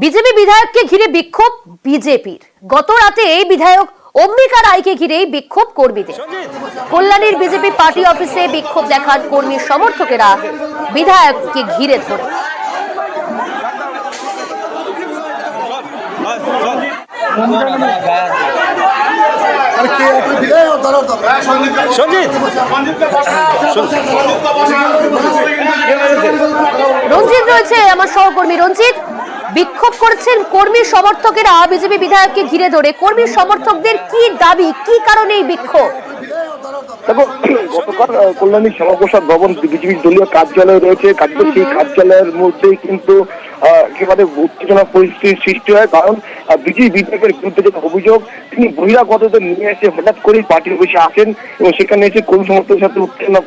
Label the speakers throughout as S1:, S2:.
S1: BJP বিধায়ককে ঘিরে বিক্ষোভ বিজেপির। গত রাতে বিধায়ক অম্বিকা রায়কে ঘিরে বিক্ষোভ কর্মীদের। কল্যাণীর বিজেপি পার্টি অফিসে বিক্ষোভ দেখান কর্মী সমর্থকেরা বিধায়ককে ঘিরে ধরে। রঞ্জিত রয়েছে আমার সহকর্মী। রঞ্জিত, বিক্ষোভ করছেন কর্মী সমর্থকেরা বিজেপি বিধায়ককে ঘিরে ধরে। কর্মী সমর্থকদের কি দাবি, কি কারণে এই বিক্ষোভ?
S2: দেখো, গতকাল কল্যাণী শ্যামাপ্রসাদ ভবন বিজেপির দলীয় কার্যালয় রয়েছে। সেই কার্যালয়ের মধ্যেই কিন্তু একেবারে উত্তেজনা পরিস্থিতির সৃষ্টি হয়। কারণ বিজেপি বিধায়কের বিরুদ্ধে যে অভিযোগ, তিনি বহিরাগতদের নিয়ে এসে হঠাৎ করেই পার্টির অফিসে আসেন এবং সেখানে এসে কর্মী সমর্থকের সাথে উত্তেজনা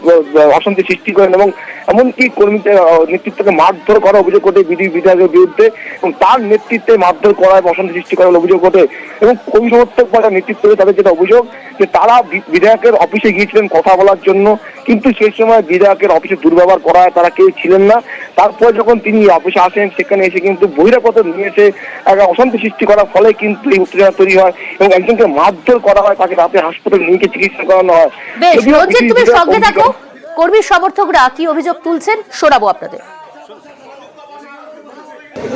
S2: অশান্তি সৃষ্টি করেন এবং এমনকি কর্মীদের নেতৃত্বকে মারধর করার অভিযোগ ওঠে বিজেপি বিধায়কের বিরুদ্ধে এবং তার নেতৃত্বে মারধর করা এবং অশান্তি সৃষ্টি করার অভিযোগ ওঠে। এবং কর্মী সমর্থক বা নেতৃত্বে তাদের যেটা অভিযোগ যে তারা বিধায়কের অফিসে গিয়েছিলেন কথা বলার জন্য, কিন্তু সেই সময় বিধায়কের অফিসে দুর্ব্যবহার করা হয়, তারা কেউ ছিলেন না। তারপর যখন তিনি অফিসে আসেন সেখানে এসে কিন্তু বহিরাগত নিয়ে এসে অশান্তি সৃষ্টি করার ফলে কিন্তু এই উত্তেজনা তৈরি হয় এবং একজনকে মারধর করা হয়, তাকে রাতে হাসপাতালে নিয়ে চিকিৎসা করানো হয়।
S1: বেশ রঞ্জিত, তুমি সঙ্গে থাকো। কর্মী সমর্থকরা কি অভিযোগ তুলছেন শোনাবো আপনাদের।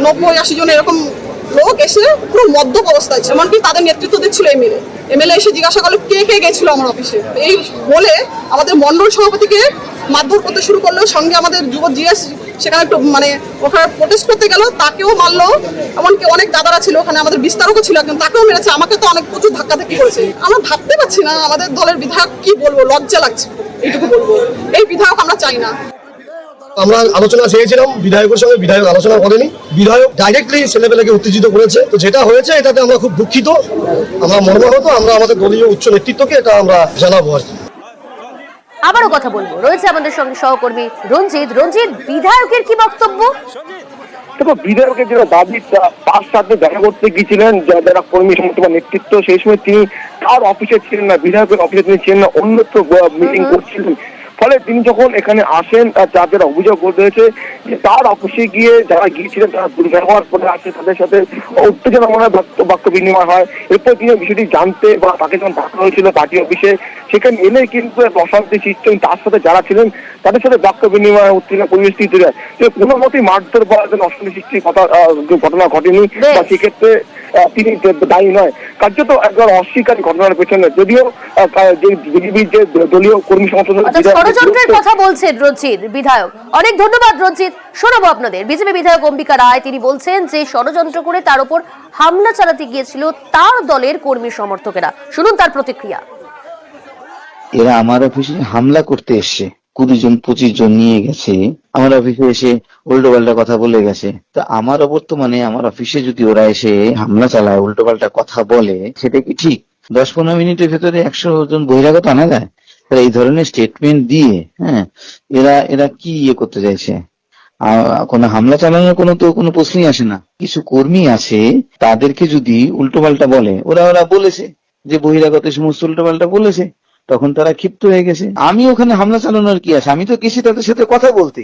S3: 90-80 জন এরকম লোক এসে পুরো মদ্যপ অবস্থায় ছিল, এমনকি তাদের নেতৃত্ব দিচ্ছিল এমএলএ এসে জিজ্ঞাসা করলো কে কে গেছিল আমার অফিসে। এই বলে আমাদের মন্ডল সভাপতিকে মারধর করতে শুরু করলো। সঙ্গে আমাদের যুব জিএস সেখানে একটু ওখানে প্রোটেস্ট করতে গেল, তাকেও মারলো। এমনকি অনেক দাদারা ছিল ওখানে, আমাদের বিস্তারকও ছিল একজন, তাকেও মেরেছে। আমাকে তো অনেক প্রচুর ধাক্কাধাক্কি করেছে। আমরা ভাবতে পারছি না আমাদের দলের বিধায়ক কি বলবো, লজ্জা লাগছে, এইটুকু বলবো। এই বিধায়ক আমরা চাই না।
S4: আমরা আলোচনা চেয়েছিলাম বিধায়কের সঙ্গে, বিধায়ক আলোচনা করেনি। বিধায়ক ডাইরেক্টলি ছেলেপেলেকে উত্তেজিত করেছে। তো যেটা হয়েছে এটাতে আমরা খুব দুঃখিত, আমরা মর্মাহত। আমরা আমাদের দলীয় উচ্চ নেতৃত্বকে এটা আমরা জানাবো আর কি।
S1: আবারও কথা বলবো, রয়েছে আমাদের সঙ্গে সহকর্মী রঞ্জিত। রঞ্জিত, বিধায়কের কি বক্তব্য?
S2: দেখো, বিধায়কের যেটা দাবি, তার সাথে দেখা করতে গিয়েছিলেন যারা কর্মী সমর্থক বা নেতৃত্ব, সেই সময় তিনি তার অফিসে ছিলেন না, বিধায়কের অফিসে তিনি ছিলেন না, অন্যত্র মিটিং করছিলেন। ফলে তিনি যখন এখানে আসেন, যাদের অভিযোগ রয়েছে যে তার অফিসে গিয়ে যারা গিয়েছিলেন তারা দুর্ব্যবহার করে আসে, তাদের সাথে উত্তেজনা মনে বাক্য বিনিময় হয়। এরপর তিনি বিষয়টি জানতে বা তাকে যখন ডাকা হয়েছিল পার্টি অফিসে, সেখানে এলে কিন্তু অশান্তি সৃষ্টি, তার সাথে যারা ছিলেন তাদের সাথে বাক্য বিনিময় উত্তেজনা পরিস্থিতি তৈরি হয়। কোনো মতেই মারধর বা অশান্তি সৃষ্টির ঘটনা ঘটেনি বা সেক্ষেত্রে তিনি দায়ী নয়। কার্যত একবার অস্বীকারী ঘটনার পেছনে, যদিও যে বিজেপির যে দলীয় কর্মী সমর্থক
S1: ষড়যন্ত্রের কথা বলছেন রঞ্জিত বিধায়ক। অনেক ধন্যবাদ রঞ্জিত। শোনাবো আপনাদের। বিজেপি বিধায়ক অম্বিকা রায় তিনি বলছেন যে ষড়যন্ত্র করে তার উপর হামলা চালাতে গিয়েছিল তার দলের কর্মী সমর্থকেরা। শুনুন তার প্রতিক্রিয়া।
S5: এরা আমার অফিসে হামলা করতে এসছে, 20 জন 25 জন নিয়ে গেছে আমার অফিসে, এসে উল্টো পাল্টা কথা বলে গেছে। তো আমার বর্তমানে আমার অফিসে যদি ওরা এসে হামলা চালায়, উল্টো পাল্টা কথা বলে, সেটা কি ঠিক? 10-15 মিনিটের ভেতরে 100 জন বহিরাগত আনা যায়? এই ধরনের স্টেটমেন্ট দিয়ে এরা কি করতে চাইছে? কোনো হামলা চালানোর কোনো প্রশ্নই আসে না। কিছু কর্মী আছে, তাদেরকে যদি উল্টো পাল্টা বলে, ওরা বলেছে যে বহিরাগত সমস্ত উল্টো পাল্টা বলেছে, তখন তারা ক্ষিপ্ত হয়ে গেছে। আমি ওখানে হামলা চালানোর কি আছে? আমি তো গেছি তাদের সাথে কথা বলতে।